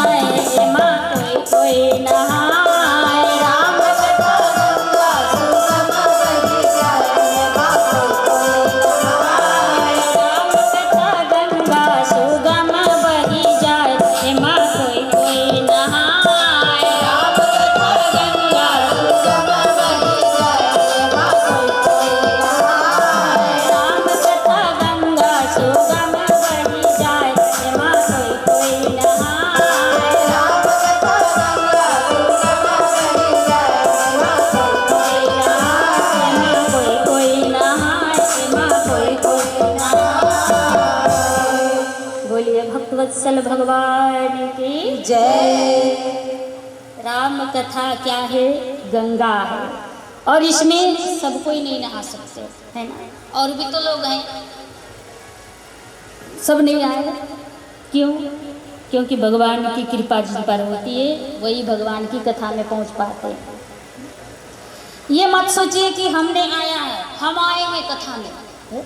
जाए माँ कोई कोई नहाए। राम कथा गंगा सुगम बही जाए माँ कोई कोई नहाए। राम कथा गंगा सुगम बही जाए माँ कोई कोई नहाए। राम कथा गंगा सुगम बही जाए माँ कोई कोई नहाए। राम कथा गंगा सुगम बही जाए माँ कोई कोई नहाए। राम कथा गंगा सुगम बही जाए माँ कोई कोई नहाए। माँ कोई कोई नहाए माँ कोई कोई नहाए। बोलिए भक्तवत्सल भगवान की जय। राम कथा क्या है? गंगा है, और इसमें सब कोई नहीं नहा सकते, है ना। और भी तो लोग हैं, सब नहीं आए। क्यों? क्योंकि भगवान की कृपा जिस पर होती है वही भगवान की कथा में पहुंच पाते हैं। ये मत सोचिए कि हमने आया है, हम आए हैं कथा में।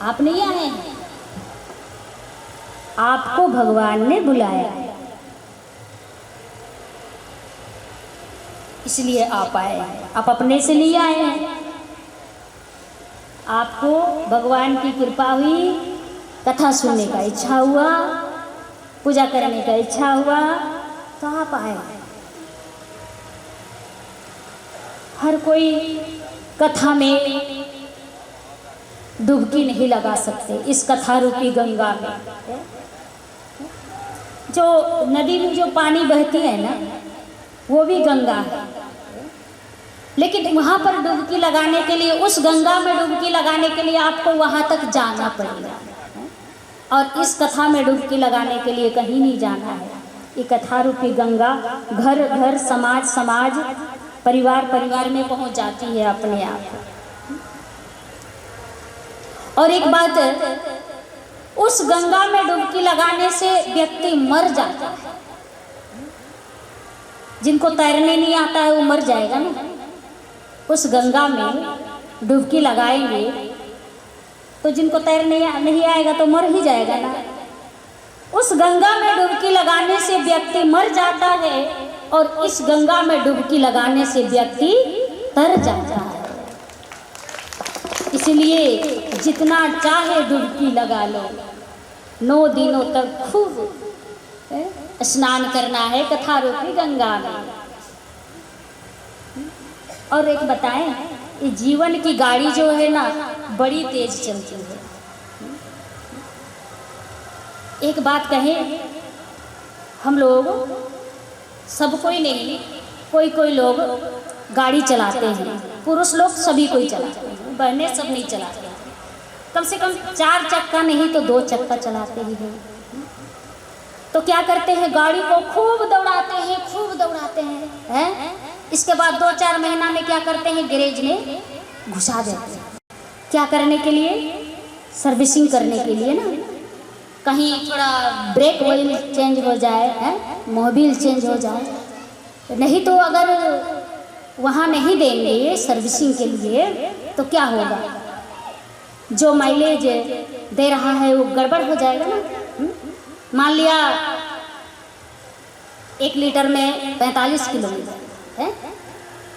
आप नहीं आए हैं, आपको भगवान ने बुलाया है, इसलिए आप आए हैं। आप अपने से नहीं आए हैं, आपको भगवान की कृपा हुई, कथा सुनने का इच्छा हुआ, पूजा करने का इच्छा हुआ, तो आप आए। हर कोई कथा में डुबकी नहीं लगा सकते। इस कथा रूपी गंगा में जो नदी में जो पानी बहती है ना, वो भी गंगा है, लेकिन वहाँ पर डुबकी लगाने के लिए, उस गंगा में डुबकी लगाने के लिए आपको वहाँ तक जाना पड़ेगा। और इस कथा में डुबकी लगाने के लिए कहीं नहीं जाना है। ये कथा रूपी गंगा घर घर, समाज समाज, परिवार परिवार में पहुँच जाती है अपने आप। और एक बात, उस गंगा में डुबकी लगाने से व्यक्ति मर जाता है। जिनको तैरने नहीं आता है वो मर जाएगा ना। उस गंगा में डुबकी लगाएंगे तो जिनको तैरने नहीं आएगा तो मर ही जाएगा ना। उस गंगा में डुबकी लगाने से व्यक्ति मर जाता है, और इस गंगा में डुबकी लगाने से व्यक्ति तर जाता है। इसलिए जितना चाहे डुबकी लगा लो, 9 दिनों तक खूब स्नान करना है कथा रूपी गंगा में। और एक बताएं, ये जीवन की गाड़ी जो है ना, बड़ी तेज चलती है। एक बात कहें, हम लोग सब कोई नहीं, कोई कोई लोग गाड़ी चलाते हैं। पुरुष लोग सभी कोई चलाते हैं, बहनें सब नहीं चलाते। कम से कम 4 चक्का नहीं तो 2 चक्का चलाते ही हैं। तो क्या करते हैं, गाड़ी को खूब दौड़ाते हैं, खूब दौड़ाते हैं। इसके बाद 2-4 महीना में क्या करते हैं, गैरेज में घुसा देते हैं। क्या करने के लिए? सर्विसिंग करने के लिए ना। कहीं थोड़ा ब्रेक ऑयल चेंज हो जाए, मोबिल चेंज हो जाए। नहीं तो अगर वहाँ नहीं देंगे सर्विसिंग के लिए तो क्या होगा, जो माइलेज दे रहा है वो गड़बड़ हो जाएगा ना। मान लिया 1 लीटर में 45 किलोमीटर है,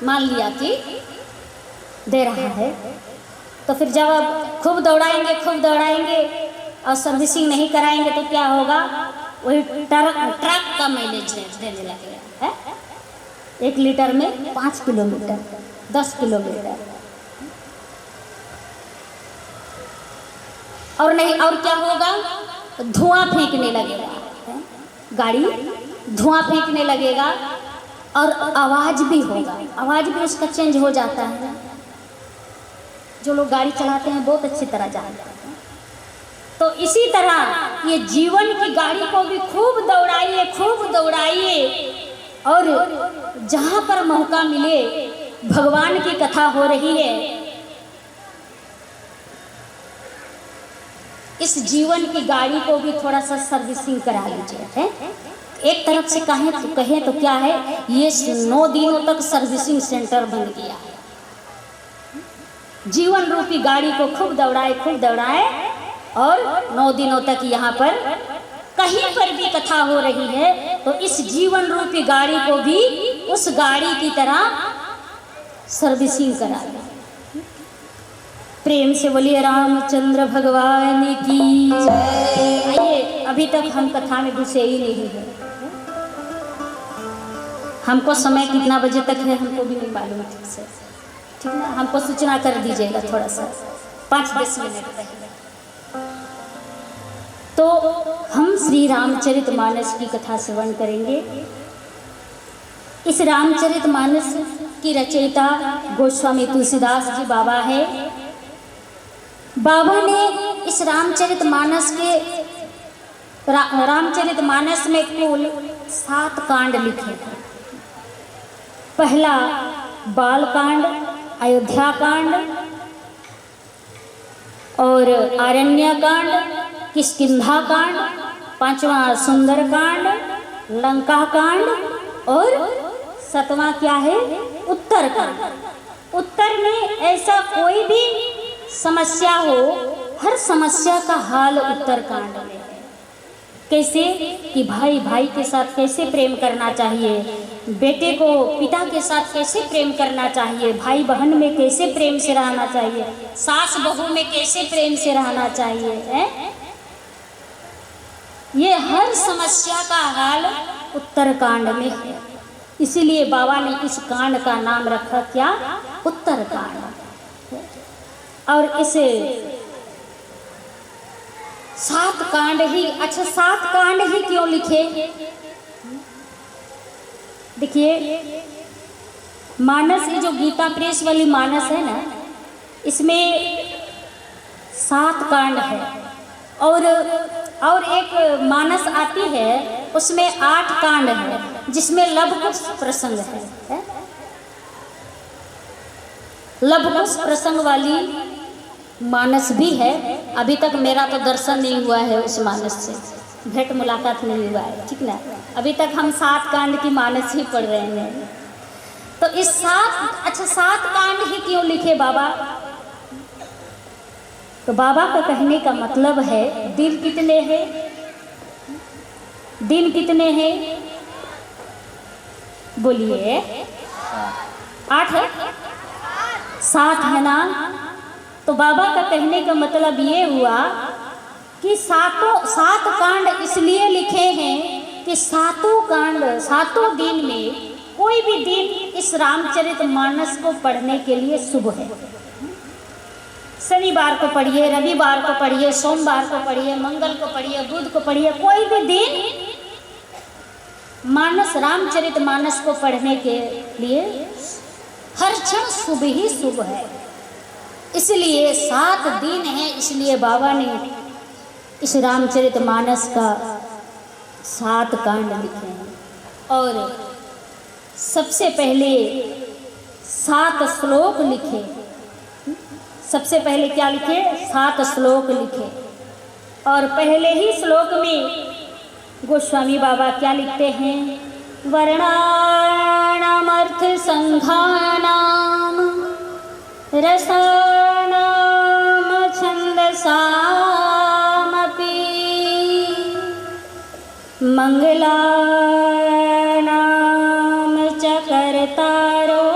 मान लिया कि दे रहा है, तो फिर जब आप खूब दौड़ाएंगे और सर्विसिंग नहीं कराएंगे तो क्या होगा, वही ट्रक का माइलेज देने लगेगा। 1 लीटर में 5 किलोमीटर, 10 किलोमीटर। और नहीं, और क्या होगा, धुआं फेंकने लगेगा, गाड़ी धुआं फेंकने लगेगा, और आवाज़ भी होगा, आवाज़ भी उसका चेंज हो जाता है। जो लोग गाड़ी चलाते हैं बहुत अच्छी तरह जानते हैं। तो इसी तरह ये जीवन की गाड़ी को भी खूब दौड़ाइए, खूब दौड़ाइए, और जहाँ पर मौका मिले, भगवान की कथा हो रही है, इस जीवन की गाड़ी को भी थोड़ा सा सर्विसिंग करा लीजिए। है एक तरफ से कहें तो क्या है, ये 9 दिनों तक सर्विसिंग सेंटर बन गया है। जीवन रूपी गाड़ी को खूब दौड़ाए, और 9 दिनों तक यहाँ पर कहीं पर भी कथा हो रही है तो इस जीवन रूपी गाड़ी को भी उस गाड़ी की तरह सर्विसिंग करा दें। प्रेम से बोलिए रामचंद्र भगवान की जय। आइए, अभी तक हम कथा में घुसे ही नहीं है। हमको समय कितना बजे तक है हमको भी नहीं मालूम ठीक से, ठीक ना? हमको सूचना कर दीजिएगा थोड़ा सा 5-10 मिनट पहले। तो हम श्री रामचरितमानस की कथा श्रवण करेंगे। इस रामचरितमानस की रचयिता गोस्वामी तुलसीदास जी बाबा है। बाबा ने इस रामचरितमानस में कुल 7 कांड लिखे हैं। पहला बाल कांड, अयोध्या कांड और आरण्य कांड, किष्किंधा कांड, 5वां सुंदर कांड, लंका कांड और 7वां क्या है? उत्तर कांड। उत्तर में ऐसा कोई भी समस्या हो, हर समस्या का हाल उत्तर कांड में है। कैसे कि भाई भाई के साथ कैसे प्रेम करना चाहिए, बेटे को पिता के साथ कैसे प्रेम करना चाहिए, भाई बहन में कैसे प्रेम से रहना चाहिए, सास बहू में कैसे प्रेम से रहना चाहिए है? ये हर समस्या का हाल उत्तर कांड में है। इसीलिए बाबा ने इस कांड का नाम रखा क्या? उत्तर कांड। और इसे 7 कांड ही, अच्छा 7 कांड ही क्यों लिखे? देखिए, मानस, ये जो गीता प्रेस वाली मानस है ना, इसमें 7 कांड है। और एक मानस आती है उसमें 8 कांड है, जिसमें लवकुश प्रसंग है। लवकुश प्रसंग वाली मानस भी है। अभी तक मेरा तो दर्शन नहीं हुआ है उस मानस से, भेंट मुलाकात नहीं हुआ है, ठीक ना? अभी तक हम 7 कांड की मानस ही पढ़ रहे हैं। तो इस 7 कांड ही क्यों लिखे बाबा? तो बाबा का कहने का मतलब है, दिन कितने हैं? दिन कितने हैं? बोलिए। 8 है? 7 है ना? तो बाबा का कहने का मतलब ये हुआ कि 7 कांड इसलिए लिखे हैं कि 7 कांड 7 दिन में कोई भी दिन इस रामचरितमानस को पढ़ने के लिए शुभ है। शनिवार को पढ़िए, रविवार को पढ़िए, सोमवार को पढ़िए, मंगल को पढ़िए, बुध को पढ़िए, कोई भी दिन मानस रामचरितमानस को पढ़ने के लिए हर क्षण शुभ ही शुभ है। इसलिए 7 दिन है, इसलिए बाबा ने इस रामचरितमानस का 7 कांड लिखे हैं। और सबसे पहले 7 श्लोक लिखे। सबसे पहले क्या लिखे? 7 श्लोक लिखे। और पहले ही श्लोक में गोस्वामी बाबा क्या लिखते हैं? वर्णानाम अर्थ संघानाम रसानाम छंदसामपि मंगलानाम च कर्तारो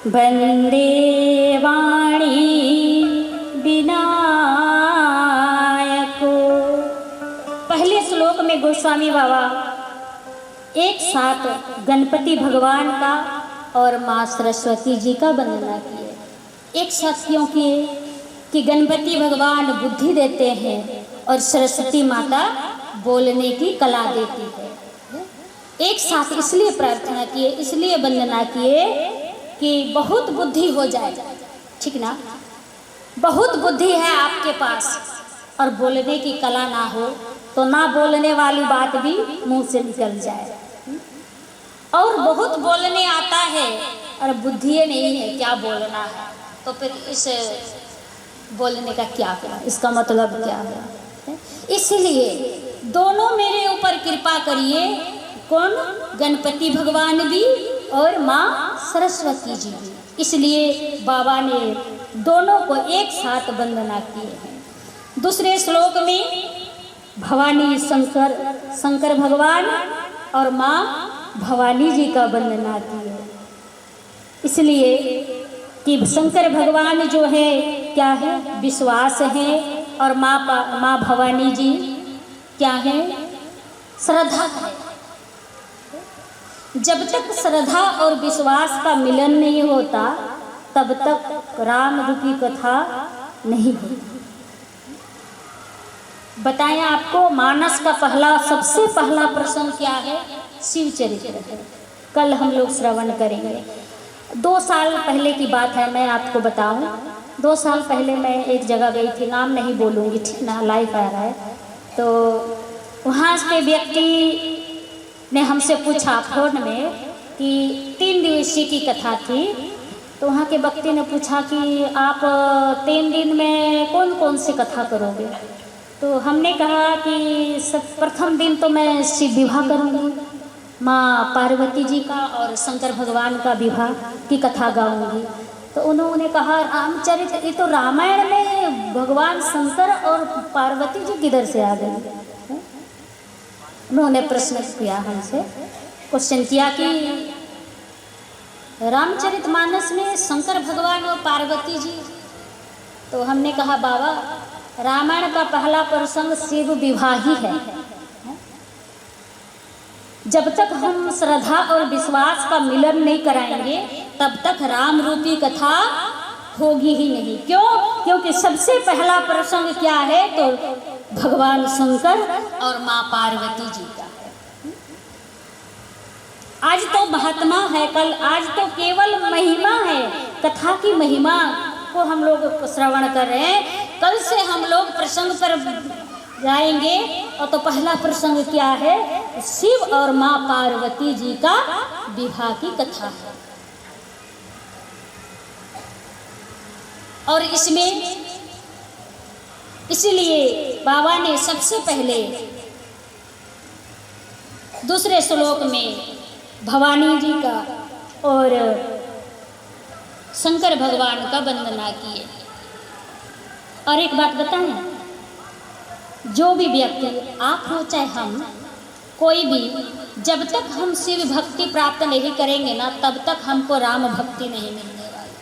वंदे वाणी विनायको। पहले श्लोक में गोस्वामी बाबा एक साथ गणपति भगवान का और माँ सरस्वती जी का वंदना किए। एक साथ क्यों किए? कि गणपति भगवान बुद्धि देते हैं और सरस्वती माता बोलने की कला देती है। एक साथ इसलिए प्रार्थना किए, इसलिए वंदना किए कि बहुत बुद्धि हो जाए, ठीक ना? बहुत बुद्धि है आपके पास और बोलने की कला ना हो तो ना बोलने वाली बात भी मुंह से निकल जाए। और बहुत बोलने आता है और बुद्धि नहीं है क्या बोलना है, तो फिर इस बोलने का क्या करा, इसका मतलब क्या है? इसलिए दोनों मेरे ऊपर कृपा करिए। कौन? गणपति भगवान भी और माँ सरस्वती जी भी। इसलिए बाबा ने दोनों को एक साथ वंदना किए हैं। दूसरे श्लोक में भवानी शंकर शंकर भगवान और माँ भवानी जी का वंदना की है। इसलिए कि शंकर भगवान जो है क्या है, विश्वास है, और माँ भवानी जी क्या है, श्रद्धा है। जब तक श्रद्धा और विश्वास का मिलन नहीं होता तब तक राम रूपी कथा नहीं होती। बताएं आपको, मानस का सबसे पहला प्रसंग क्या है, शिव चरित्र है। कल हम लोग श्रवण करेंगे। 2 साल पहले की बात है, मैं आपको बताऊं। 2 साल पहले मैं एक जगह गई थी, नाम नहीं बोलूँगी, ठीक ना, लाइव आ रहा है। तो वहाँ के व्यक्ति ने हमसे पूछा फोन में कि 3 दिवसीय की कथा थी। तो वहाँ के व्यक्ति ने पूछा कि आप 3 दिन में कौन कौन सी कथा करोगे। तो हमने कहा कि प्रथम दिन तो मैं शिव विवाह करूँगी, माँ पार्वती जी का और शंकर भगवान का विवाह की कथा गाऊंगी। तो उन्होंने कहा रामचरित, ये तो रामायण में भगवान शंकर और पार्वती जी किधर से आ गए। उन्होंने प्रश्न किया, हमसे क्वेश्चन किया कि रामचरितमानस में शंकर भगवान और पार्वती जी। तो हमने कहा बाबा, रामायण का पहला प्रसंग शिव विवाह ही है। जब तक हम श्रद्धा और विश्वास का मिलन नहीं कराएंगे तब तक राम रूपी कथा होगी ही नहीं। क्यों? क्योंकि सबसे पहला प्रसंग क्या है, तो भगवान शंकर और माँ पार्वती जी का है। आज तो महात्मा है, कल आज तो केवल महिमा है, कथा की महिमा को हम लोग श्रवण कर रहे हैं। कल से हम लोग प्रसंग पर जाएंगे। और तो पहला प्रसंग क्या है, शिव और माँ पार्वती जी का विवाह की कथा है। और इसमें इसलिए बाबा ने सबसे पहले दूसरे श्लोक में भवानी जी का और शंकर भगवान का वंदना किए। और एक बात बताएं, जो भी व्यक्ति, आप हो चाहे हम, कोई भी, जब तक हम शिव भक्ति प्राप्त नहीं करेंगे ना तब तक हमको राम भक्ति नहीं मिलने वाली।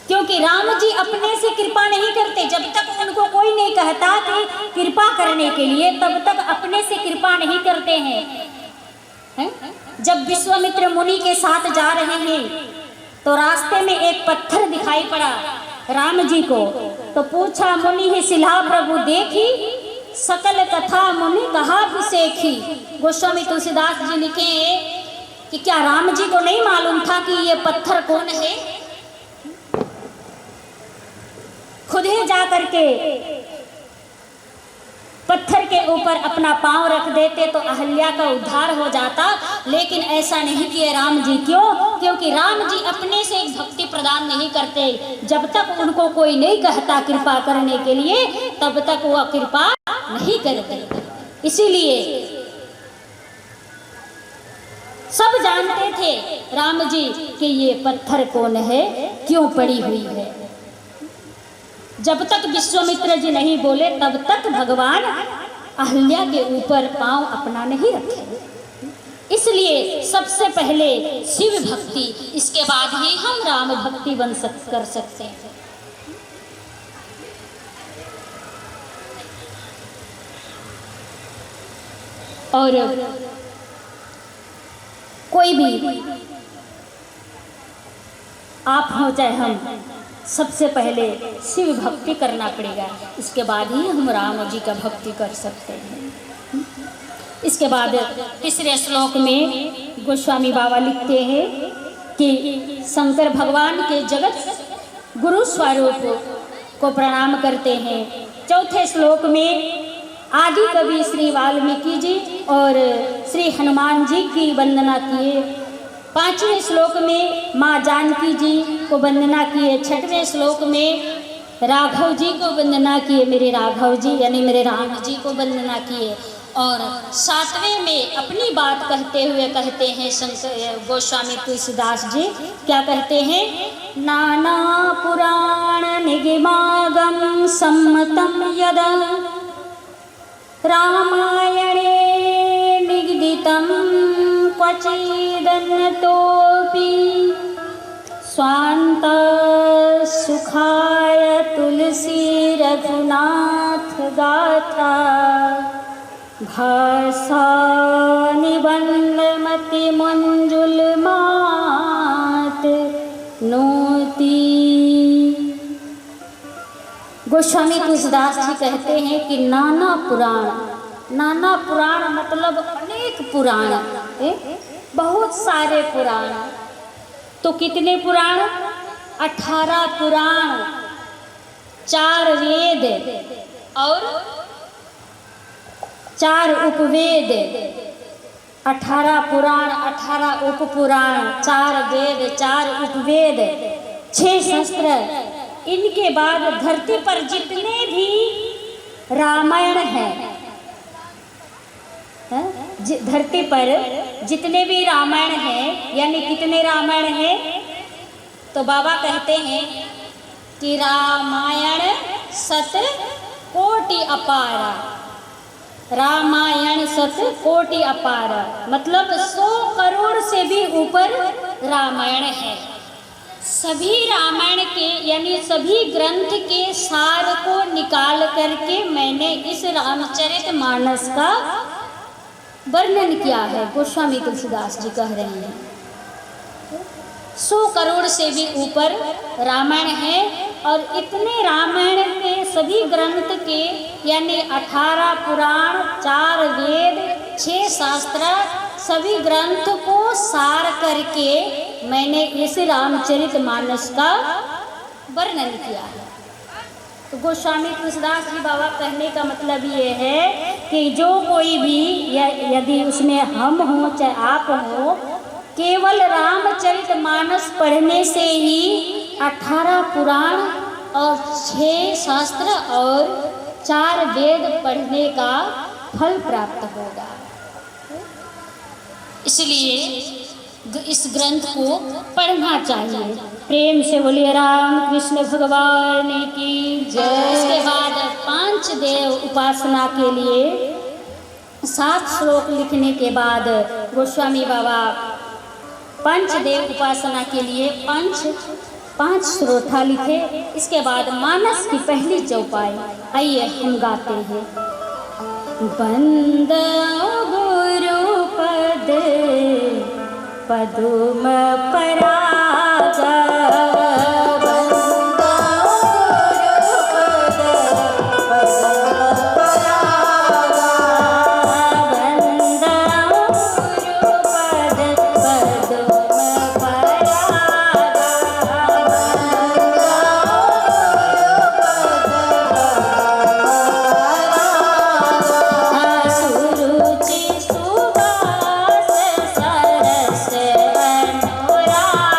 क्योंकि राम जी अपने से कृपा नहीं करते। जब तक उनको कोई नहीं कहता कि कृपा करने के लिए, तब तक अपने से कृपा नहीं करते हैं। जब विश्वामित्र मुनि के साथ जा रहे हैं तो रास्ते में एक पत्थर दिखाई पड़ा राम जी को। तो पूछा, मुनि ही सिला प्रभु देखी, सकल कथा मुनि कहा विसेखी। गोस्वामी तुलसीदास जी लिखे कि क्या राम जी को नहीं मालूम था कि ये पत्थर कौन है। खुद ही जा करके पत्थर के ऊपर अपना पांव रख देते तो अहल्या का उद्धार हो जाता। लेकिन ऐसा नहीं किए राम जी। क्यों? क्योंकि राम जी अपने से एक भक्ति प्रदान नहीं करते। जब तक उनको कोई नहीं कहता कृपा करने के लिए तब तक वह कृपा नहीं करते। इसीलिए सब जानते थे राम जी कि ये पत्थर कौन है, क्यों पड़ी हुई है। जब तक विश्वामित्र जी नहीं बोले तब तक भगवान अहल्या के ऊपर पांव अपना नहीं रखे। इसलिए सबसे पहले शिव भक्ति, इसके बाद ही हम राम भक्ति कर सकते हैं। और कोई भी, आप हो चाहे हम, सबसे पहले शिव भक्ति करना पड़ेगा। इसके बाद ही हम राम जी का भक्ति कर सकते हैं। इसके बाद तीसरे श्लोक में गोस्वामी बाबा लिखते हैं कि शंकर भगवान के जगत गुरु स्वरूप को प्रणाम करते हैं। चौथे श्लोक में आदि कवि श्री वाल्मीकि जी और श्री हनुमान जी की वंदना किए। 5वें श्लोक में माँ जानकी जी को वंदना किए। 6वें श्लोक में राघव जी को वंदना किए, मेरे राघव जी यानी मेरे राम जी को वंदना किए। और 7वें में अपनी बात कहते हुए कहते हैं गोस्वामी तुलसीदास जी, क्या कहते हैं, नाना पुराण निगमागम सम्मतम यद रामायणे निगदितं क्वचिदन्यतोऽपि स्वान्त सुखाय तुलसी रघुनाथ गाथा भाषा निबन्धमति मंजुलमात नोती। गोस्वामी तुलसीदास जी कहते हैं कि नाना पुराण मतलब अनेक पुराण, बहुत सारे पुराण। तो कितने पुराण? 18 पुराण, 4 वेद और 4 उपवेद। 18 पुराण, 18 उपपुराण, 4 वेद, 4 उपवेद, 6 शास्त्र। इनके बाद धरती पर जितने भी रामायण हैं, धरती पर जितने भी रामायण हैं, यानी कितने रामायण हैं? तो बाबा कहते हैं कि रामायण 7 कोटि अपार। रामायण 7 कोटि अपार मतलब 100 करोड़ से भी ऊपर रामायण है। सभी रामायण के यानी सभी ग्रंथ के सार को निकाल करके मैंने इस रामचरितमानस का वर्णन किया है। गोस्वामी तुलसीदास जी कह रहे हैं 100 करोड़ से भी ऊपर रामायण है। और इतने रामायण के सभी ग्रंथ के यानी 18 पुराण, 4 वेद, 6 शास्त्र, सभी ग्रंथ को सार करके मैंने इस रामचरितमानस का वर्णन किया है। तो गोस्वामी तुलसीदास जी बाबा कहने का मतलब ये है कि जो कोई भी यदि उसमें हम हो चाहे आप हो, केवल रामचरितमानस पढ़ने से ही 18 पुराण और 6 शास्त्र और 4 वेद पढ़ने का फल प्राप्त होगा। इसलिए इस ग्रंथ को पढ़ना चाहिए। प्रेम से बोलिए राम कृष्ण भगवान की जय। इसके बाद 5 देव उपासना के लिए 7 श्लोक लिखने के बाद गोस्वामी बाबा पंचदेव उपासना के लिए 5 श्रोता लिखे। इसके बाद मानस की पहली चौपाई आइए हम गाते हैं। वंदो गुरु पद पदुम पराग, सुरुचि सुवास सरस अनुराग।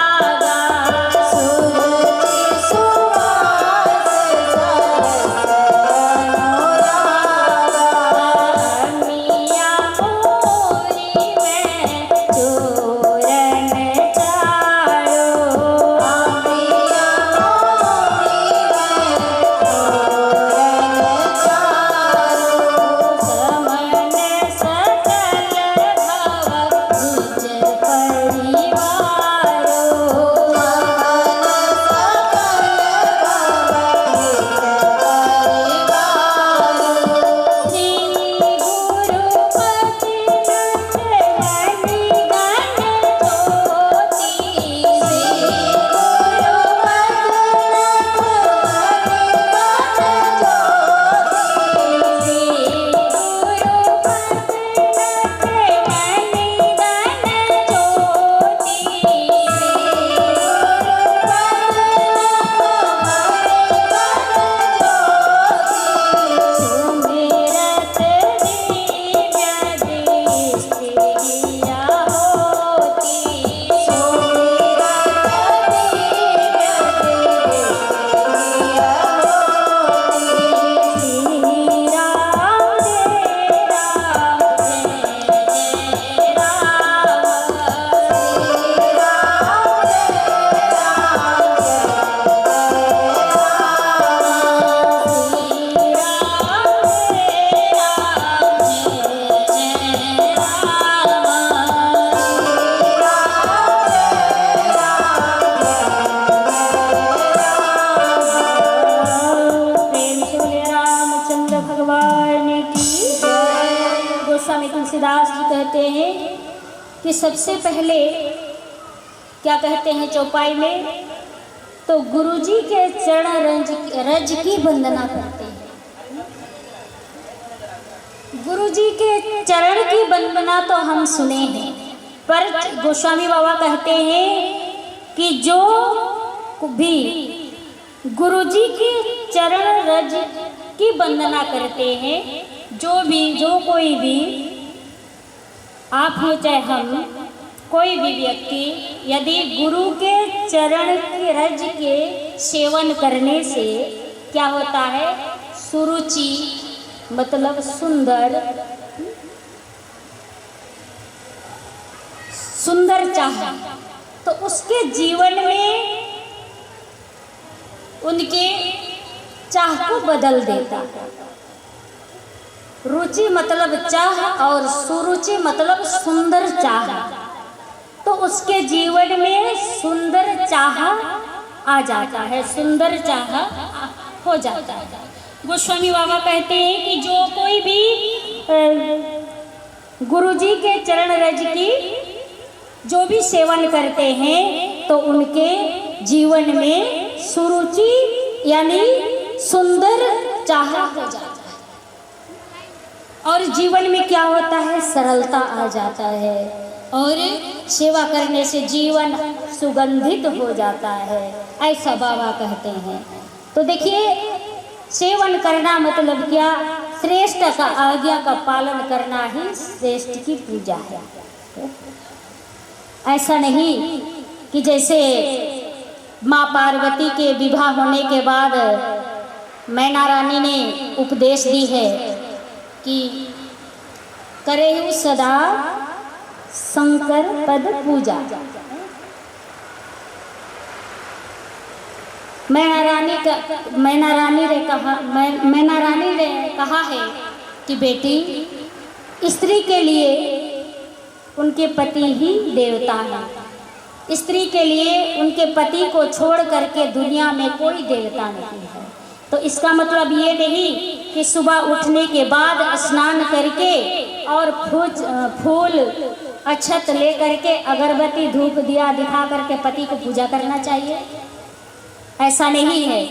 कि सबसे पहले क्या कहते हैं चौपाई में, तो गुरुजी के चरण रज की वंदना करते हैं। गुरुजी के चरण की वंदना तो हम सुने हैं, पर गोस्वामी बाबा कहते हैं कि जो भी गुरुजी के चरण रज की वंदना करते हैं, जो कोई भी, आप हो चाहे हम, कोई भी व्यक्ति यदि गुरु के चरण के रज के सेवन करने से क्या होता है, सुरुचि मतलब सुंदर चाह, तो उसके जीवन में उनके चाह को बदल देता है। रुचि मतलब चाह और सुरुचि मतलब सुंदर चाह, तो उसके जीवन में सुंदर चाह आ जाता है, सुंदर चाह हो जाता है। गोस्वामी बाबा कहते हैं कि जो कोई भी गुरुजी के चरण रज की जो भी सेवन करते हैं, तो उनके जीवन में सुरुचि यानी सुंदर चाह हो जाता है, और जीवन में क्या होता है, सरलता आ जाता है, और सेवा करने से जीवन सुगंधित हो जाता है, ऐसा बाबा कहते हैं। तो देखिए, सेवन करना मतलब क्या, श्रेष्ठ का आज्ञा का पालन करना ही श्रेष्ठ की पूजा है। ऐसा नहीं कि जैसे माँ पार्वती के विवाह होने के बाद मैना रानी ने उपदेश दी है कि करेहु सदा शंकर पद पूजा। मैना रानी ने कहा है कि बेटी, स्त्री के लिए उनके पति ही देवता है। स्त्री के लिए उनके पति को छोड़ करके दुनिया में कोई देवता नहीं है। तो इसका मतलब ये नहीं कि सुबह उठने के बाद स्नान करके और फूल अक्षत ले करके अगरबत्ती धूप दिया दिखा करके पति को पूजा करना चाहिए, ऐसा नहीं है।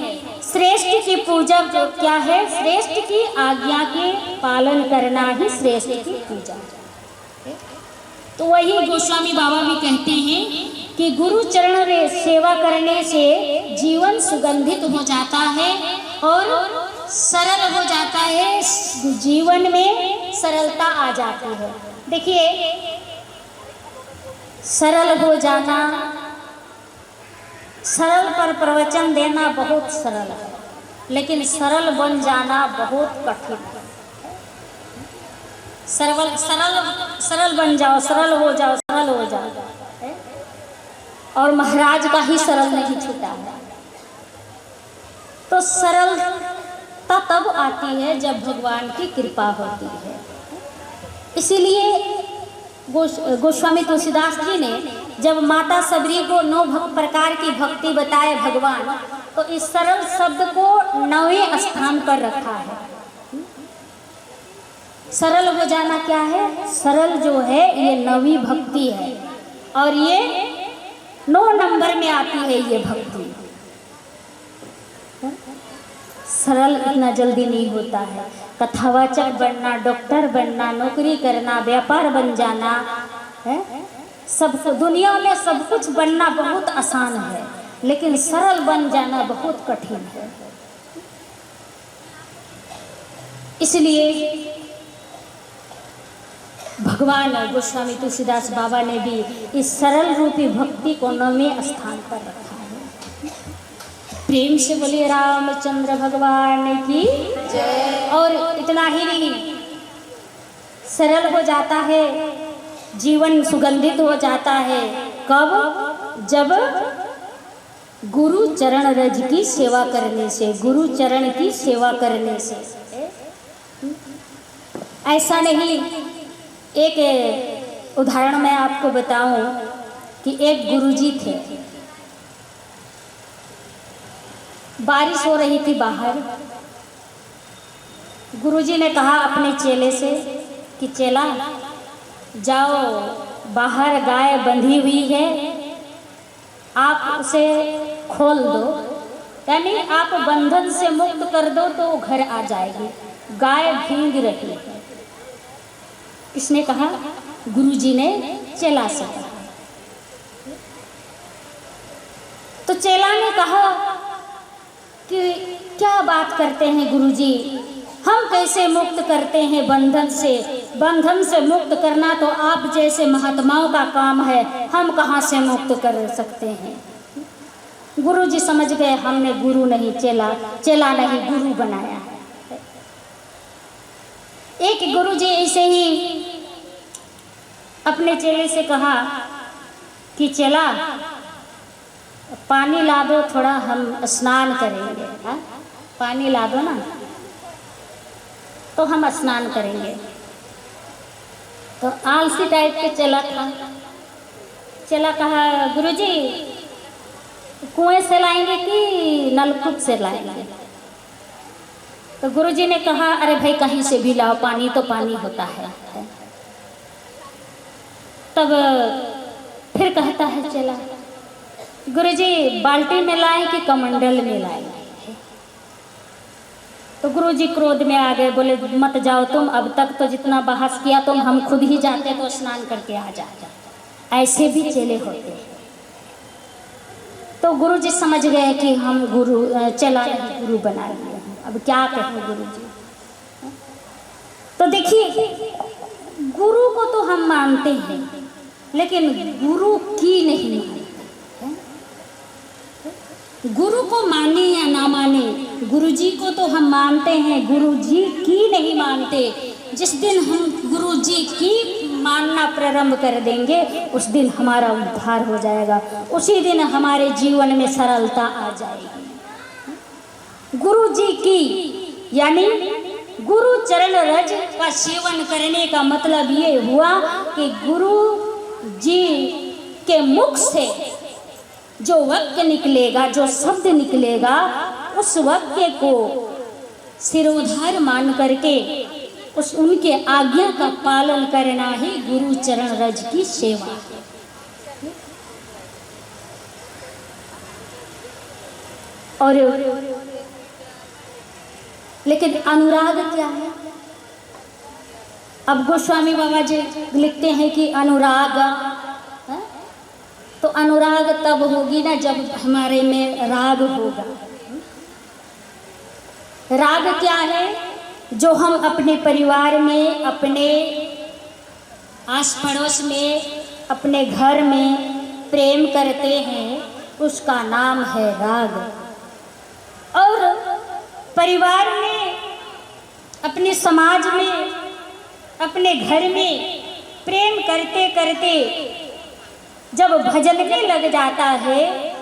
श्रेष्ठ की पूजा क्या है, श्रेष्ठ की आज्ञा के पालन करना ही श्रेष्ठ की पूजा है। तो वही गोस्वामी बाबा भी कहते हैं कि गुरु चरण में सेवा करने से जीवन सुगंधित हो जाता है और सरल हो जाता है, जीवन में सरलता आ जाती है। देखिए, सरल हो जाना, सरल पर प्रवचन देना बहुत सरल है, लेकिन सरल बन जाना बहुत कठिन है। सरल बन जाओ, सरल हो जाओ, सरल हो जाओ, और महाराज का ही सरल नहीं छूटा है। तो सरलता तब आती है जब भगवान की कृपा होती है। इसीलिए गोस्वामी तुलसीदास जी ने जब माता सबरी को 9 प्रकार की भक्ति बताए भगवान, तो इस सरल शब्द को 9वें स्थान पर रखा है। सरल हो जाना क्या है, सरल जो है ये 9वीं भक्ति है, और ये 9 नंबर में आती है ये भक्ति। सरल इतना जल्दी नहीं होता है। कथावाचक बनना, डॉक्टर बनना, नौकरी करना, व्यापार बन जाना है, सब दुनिया में सब कुछ बनना बहुत आसान है, लेकिन सरल बन जाना बहुत कठिन है। इसलिए भगवान गोस्वामी तुलसीदास बाबा ने भी इस सरल रूपी भक्ति को 9वें स्थान पर रखा है। प्रेम से बोलिए रामचंद्र भगवान की जय। और इतना ही नहीं, सरल हो जाता है, जीवन सुगंधित हो जाता है। कब? जब गुरु चरण रज की सेवा करने से, गुरु चरण की सेवा करने से। ऐसा नहीं, एक उदाहरण मैं आपको बताऊं कि एक गुरुजी थे, बारिश हो रही थी बाहर। गुरुजी ने कहा अपने चेले से कि चेला जाओ बाहर गाय बंधी हुई है, आप उसे खोल दो, यानी आप बंधन से मुक्त कर दो तो वो घर आ जाएगी। गाय भीग रही है। किसने कहा? गुरुजी ने चेला से कहा। तो चेला ने कहा कि क्या बात करते हैं गुरुजी, हम कैसे मुक्त करते हैं बंधन से? बंधन से मुक्त करना तो आप जैसे महात्माओं का काम है, हम कहाँ से मुक्त कर सकते हैं? गुरुजी समझ गए हमने गुरु नहीं चेला नहीं गुरु बनाया है। एक गुरुजी ऐसे ही अपने चेले से कहा कि चेला पानी ला दो, थोड़ा हम स्नान करेंगे। हाँ, पानी ला दो ना तो हम स्नान करेंगे। तो आलसी टाइप के चेला था। चेला कहा गुरुजी कुएं से लाएंगे कि नलकूप से लाएंगे? तो गुरुजी ने कहा अरे भाई कहीं से भी लाओ, पानी तो पानी होता है। तब फिर कहता है चेला गुरुजी बाल्टी में लाएं कि कमंडल में लाएं? तो गुरुजी क्रोध में आ गए, बोले मत जाओ तुम, अब तक तो जितना बहस किया तुम, हम खुद ही जाते तो स्नान करके आ जाते। ऐसे भी चेले होते हैं। तो गुरुजी समझ गए कि हम चेला गुरु बना लिए हैं, अब क्या कहें गुरुजी। तो देखिए गुरु को तो हम मानते हैं लेकिन गुरु की नहीं मानते। गुरु को माने या ना माने, गुरुजी को तो हम मानते हैं, गुरुजी की नहीं मानते। जिस दिन हम गुरुजी की मानना प्रारंभ कर देंगे उस दिन हमारा उद्धार हो जाएगा, उसी दिन हमारे जीवन में सरलता आ जाएगी। गुरुजी की यानी गुरु चरण रज का सेवन करने का मतलब ये हुआ कि गुरु जी के मुख से जो वाक्य निकलेगा, जो शब्द निकलेगा, उस वाक्य को सिरोधार मान करके उस उनके आज्ञा का पालन करना ही गुरु चरण रज की सेवा है। और लेकिन अनुराग क्या है? अब गोस्वामी बाबा जी लिखते हैं कि अनुराग, तो अनुराग तब होगी ना जब हमारे में राग होगा। राग क्या है? जो हम अपने परिवार में, अपने आस पड़ोस में, अपने घर में प्रेम करते हैं उसका नाम है राग। और परिवार में, अपने समाज में, अपने घर में प्रेम करते करते जब भजन में लग जाता है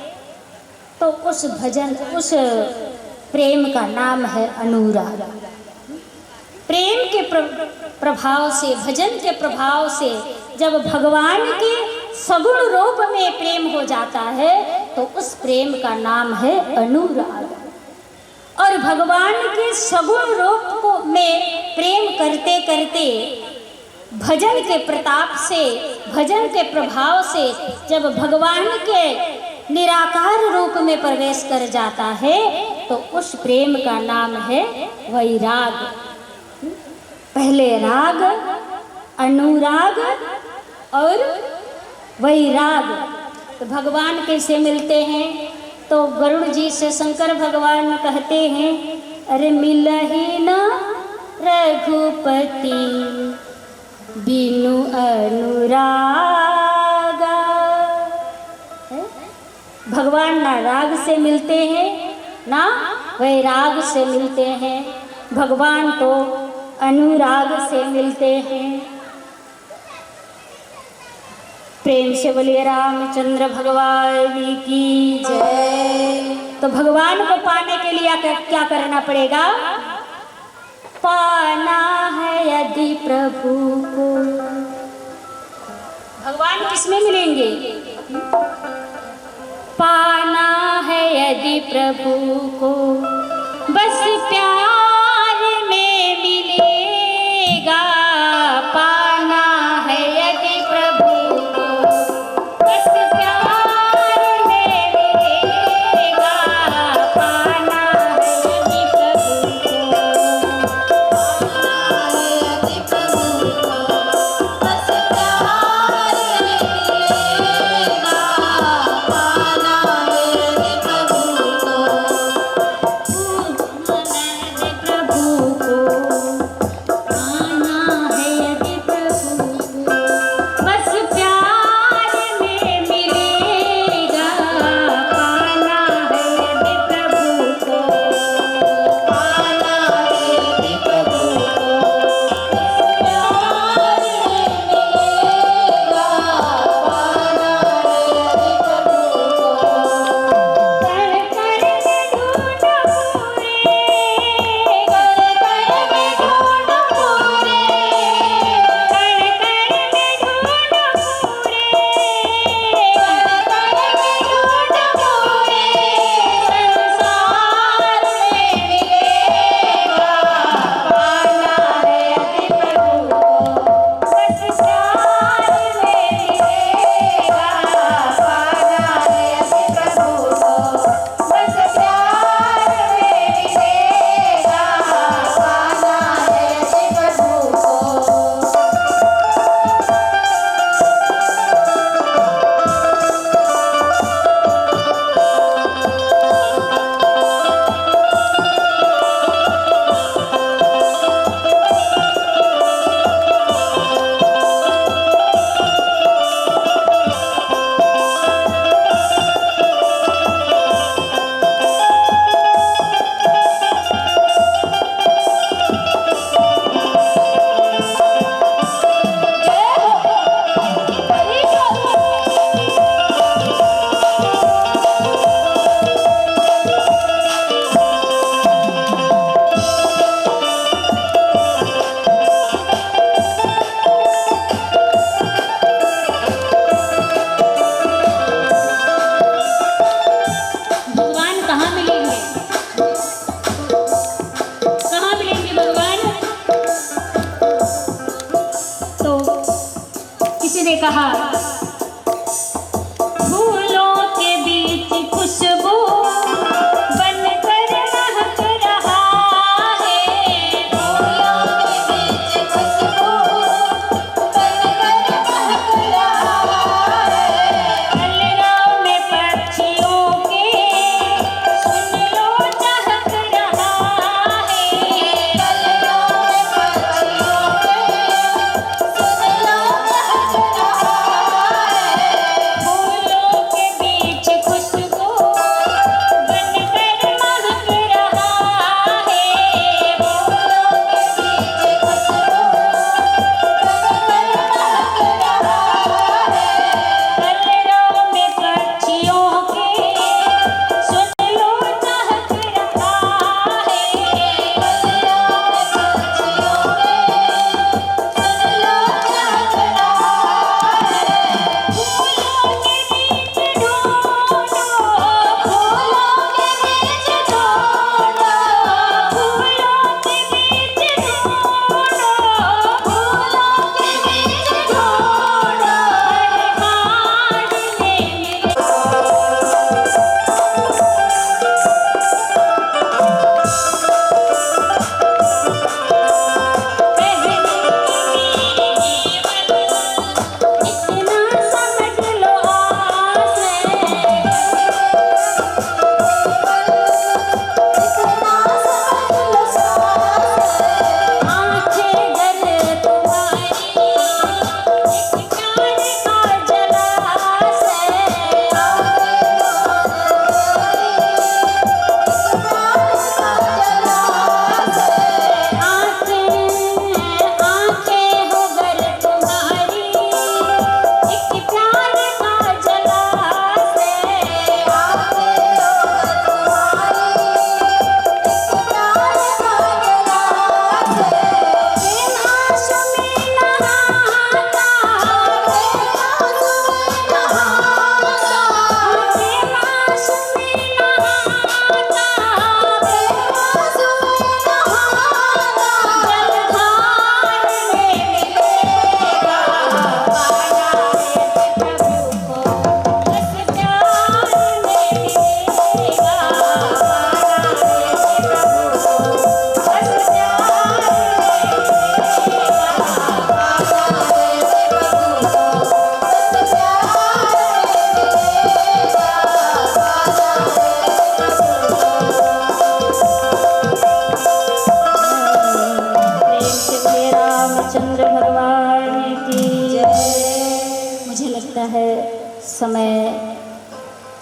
तो उस प्रेम का नाम है अनुराग। प्रेम के प्रभाव से, भजन के प्रभाव से जब भगवान के सगुण रूप में प्रेम हो जाता है तो उस प्रेम का नाम है अनुराग। और भगवान के सगुण रूप में प्रेम करते करते भजन के प्रताप से, भजन के प्रभाव से जब भगवान के निराकार रूप में प्रवेश कर जाता है तो उस प्रेम का नाम है वैराग। पहले राग, अनुराग और वैराग। तो भगवान कैसे मिलते हैं? तो गरुड़ जी से शंकर भगवान कहते हैं अरे मिलहि न रघुपति बिनु अनुरागा। भगवान ना राग से मिलते हैं ना वैराग से मिलते हैं, भगवान तो अनुराग से मिलते हैं। प्रेम से बोलिए रामचंद्र भगवान की जय। तो भगवान को पाने के लिए क्या करना पड़ेगा? पाना है यदि प्रभु को। भगवान किसमें मिलेंगे? पाना है यदि प्रभु को बस प्यार में मिलेगा। पाना है यदि प्रभु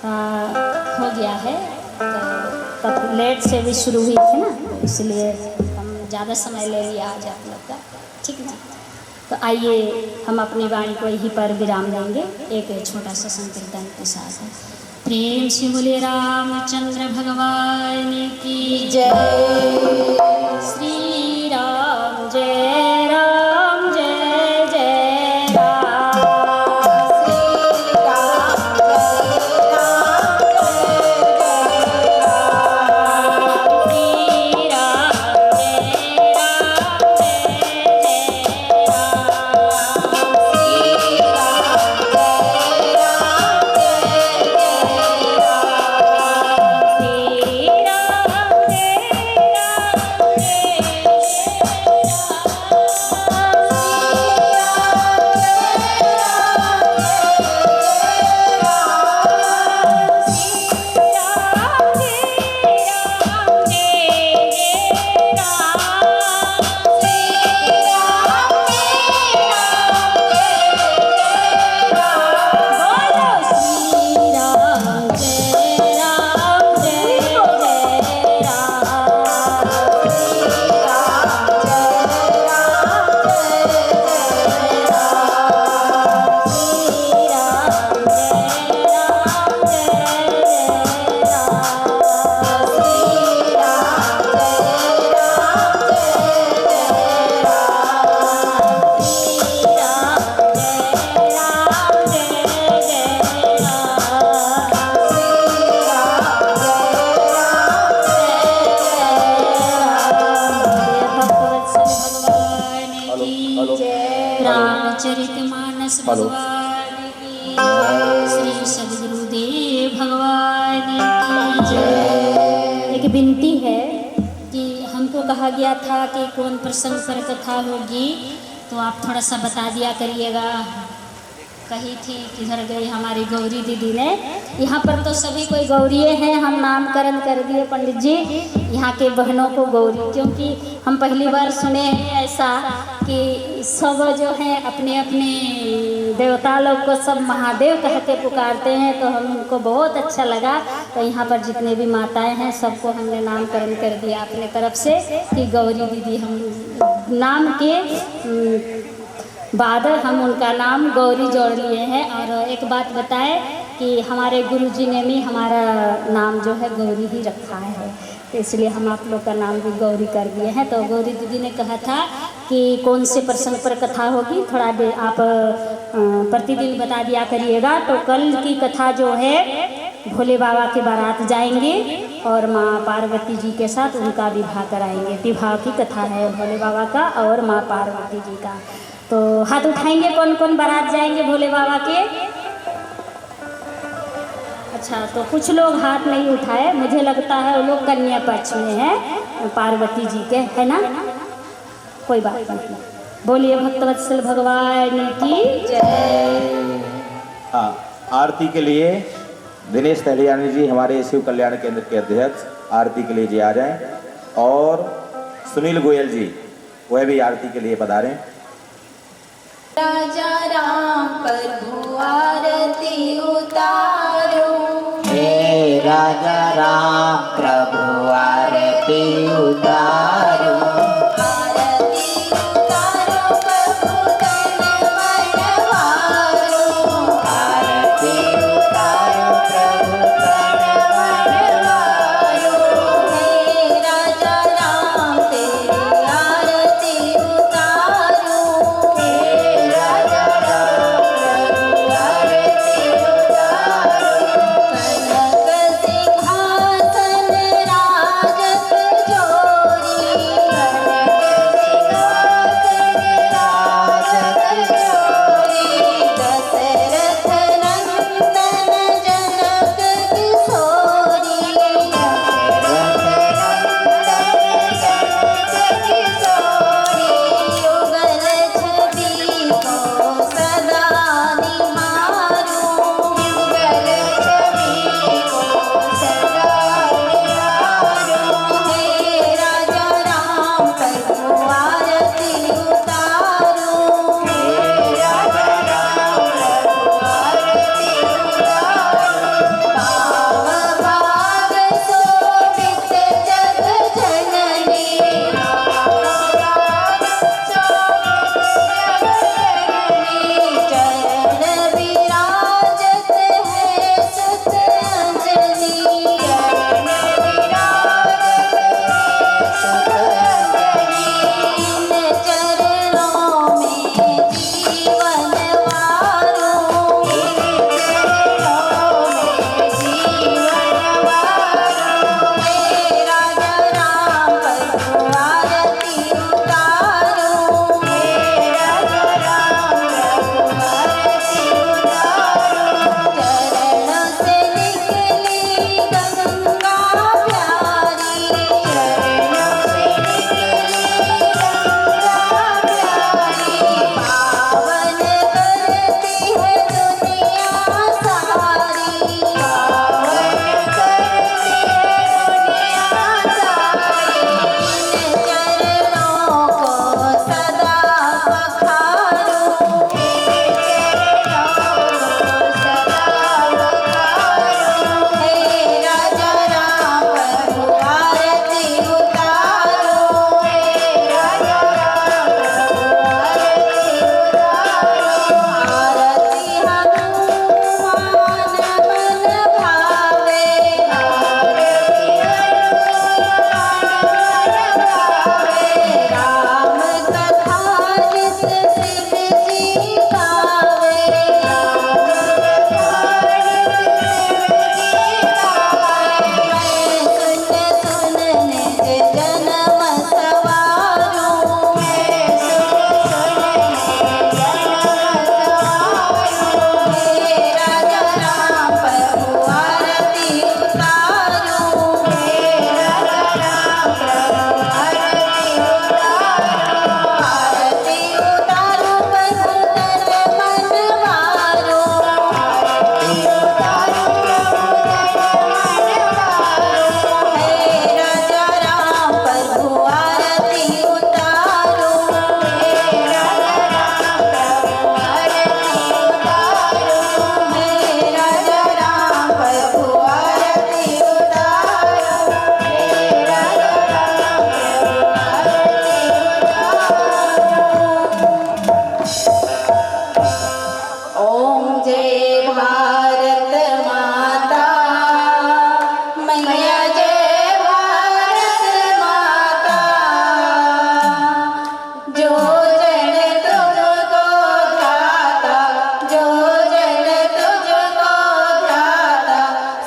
हो गया है, तो तब लेट से भी शुरू हुई थी ना, तो इसलिए हम ज़्यादा समय ले लिया आज आप लोग का, ठीक ना। तो आइए हम अपनी वाणी को यहीं पर विराम देंगे एक छोटा सा संकीर्तन के साथ। प्रेम से बोले रामचंद्र भगवान की जय। श्री राम जय राम जय जय राम। श्री राम जय राम जय जय राम। श्री राम जय राम जय जय राम। श्री राम जय राम जय जय राम। श्री राम जय राम रामचरितमानस भगवान की श्री सद्गुरुदेव भगवान की जय। एक विनती है कि हमको कहा गया था कि कौन प्रसंग पर कथा होगी, तो आप थोड़ा सा बता दिया करिएगा। कही थी किधर गई हमारी गौरी दीदी ने। यहाँ पर तो सभी कोई गौरीए हैं, हम नामकरण कर दिए पंडित जी यहाँ के बहनों को गौरी, क्योंकि हम पहली बार सुने हैं ऐसा कि सब जो हैं अपने अपने देवता लोग को सब महादेव कह के पुकारते हैं, तो हमको बहुत अच्छा लगा। तो यहाँ पर जितने भी माताएं हैं सबको हमने नामकरण कर दिया अपने तरफ से कि गौरी दीदी। हम नाम के बाद हम उनका नाम गौरी जोड़ लिए हैं। और एक बात बताएं कि हमारे गुरुजी ने भी हमारा नाम जो है गौरी ही रखा है, तो इसलिए हम आप लोग का नाम भी गौरी कर दिए हैं। तो गौरी दीदी ने कहा था कि कौन से प्रसंग पर कथा होगी, थोड़ा आप प्रतिदिन बता दिया करिएगा। तो कल की कथा जो है भोले बाबा के बारात जाएंगे और माँ पार्वती जी के साथ उनका विवाह कराएंगे। विवाह की कथा है भोले बाबा का और माँ पार्वती जी का। तो हाथ उठाएंगे कौन कौन बारात जाएंगे भोले बाबा के। अच्छा, तो कुछ लोग हाथ नहीं उठाए, मुझे लगता है वो लोग कन्या पक्ष में है पार्वती जी के, है ना। कोई बात नहीं, बोलिए भक्तवत्सल भगवान की जय। हाँ, आरती के लिए दिनेश तहलियानी जी हमारे शिव कल्याण केंद्र के अध्यक्ष आरती के लिए जी आ जाएं, और सुनील गोयल जी वह भी आरती के लिए पधारें। राजा राम प्रभु आरती उतारो। हे राजा राम प्रभु आरती उतारो। आरती उतारो प्रभु तन मन वारो। आरती उतारो प्रभु तन मन वारो। हे राजा राम तेरी आरती उतारो। हे राजा राम प्रभु आरती उतारो। कनक सिंहासन राजत जोरी।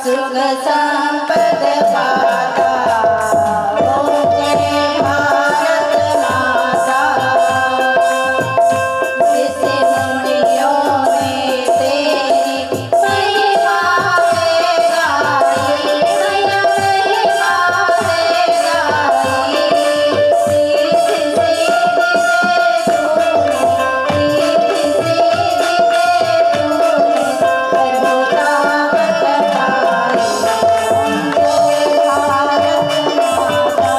सुख संपद पाता। ओम जय भारत माता। ऋषि मुनियों ने तेरी महिमा है गाई, महिमा है गाई। सीधे सीधे तूने, सीधे सीधे तूने सर्वता बताई। ओम जय भारत माता।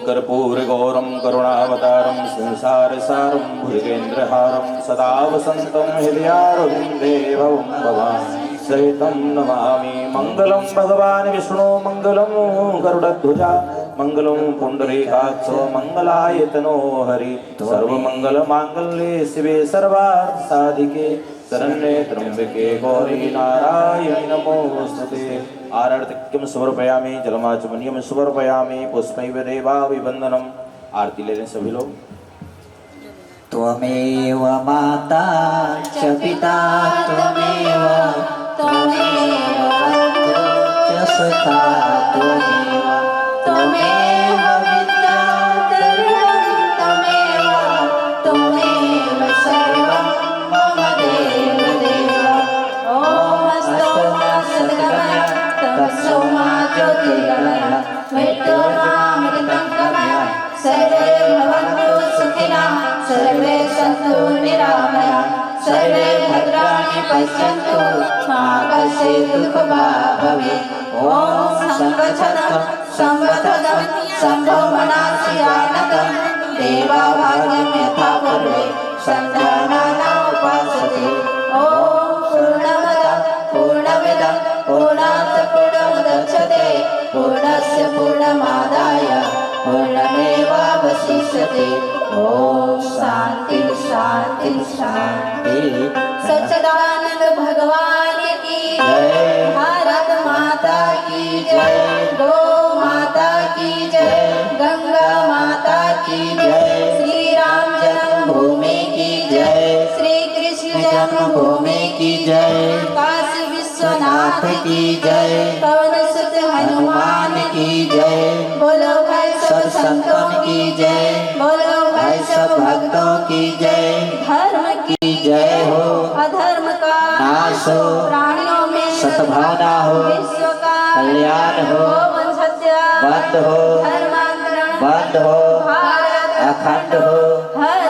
कर्पूरगौरं करुणावतारं संसारसारं भुजगेन्द्रहारं सदा वसन्तं हृदयारविन्दे भवं भवानि सहितं नमामि। मङ्गलं भगवान् विष्णु मङ्गलं गरुडध्वजा मङ्गलं पुण्डरीकाक्ष मङ्गलायतनो हरि। सर्वमङ्गलमाङ्गल्ये शिवे सर्वार्थसाधिके शरण्ये त्र्यम्बके गौरी नारायणि नमोस्तुते। आरतिक्यं समर्पयामि जलमाचमनीयं समर्पयामि पुष्पैव देवाभिवन्दनम्। आरती ले लें सभी लोग। त्वमेव माता च पिता त्वमेव च सखा त्वमेव त्वमेव विद्या त्वमेव सर्वं मम देव देव। ॐ स्तोमा सद्गमय तपसो मा ज्योतिर्गमय मृत्यो मामृतं गमय। सर्वे भवन्तु सुखिनः सर्वे सन्तु निरामयाः सर्वे भद्राणि पश्यन्तु मा कश्चित् दुःखभाग् भवेत्। ॐ सङ्गच्छदं संवदनं शम्भो मनास्यानतं देवाभाग्यं यथा पूर्वे सन्तानानामुपासते। ॐ पूर्णमदः पूर्णमिदं पूर्णात् पूर्णमुदच्यते पूर्णस्य पूर्णमादाय पूर्णमेवावशिष्यते। ॐ शान्ति शान्ति शान्ति। सच्चिदानंद भगवान की जय। भारत माता की जय। गौ माता की जय। गंगा माता की जय। श्री राम जन्मभूमि की जय। श्री कृष्ण जन्मभूमि की जय। काशी विश्वनाथ की जय। पवन सुत हनुमान की जय। बोलो संतों की जय, बोलो भाई सब भक्तों की जय, धर्म की जय हो, अधर्म का नाश हो, प्राणियों में सद्भावना हो, विश्व का कल्याण हो, वंशत्या बंद हो, धर्मांतरण बंद हो, भारत अखंड हो, हर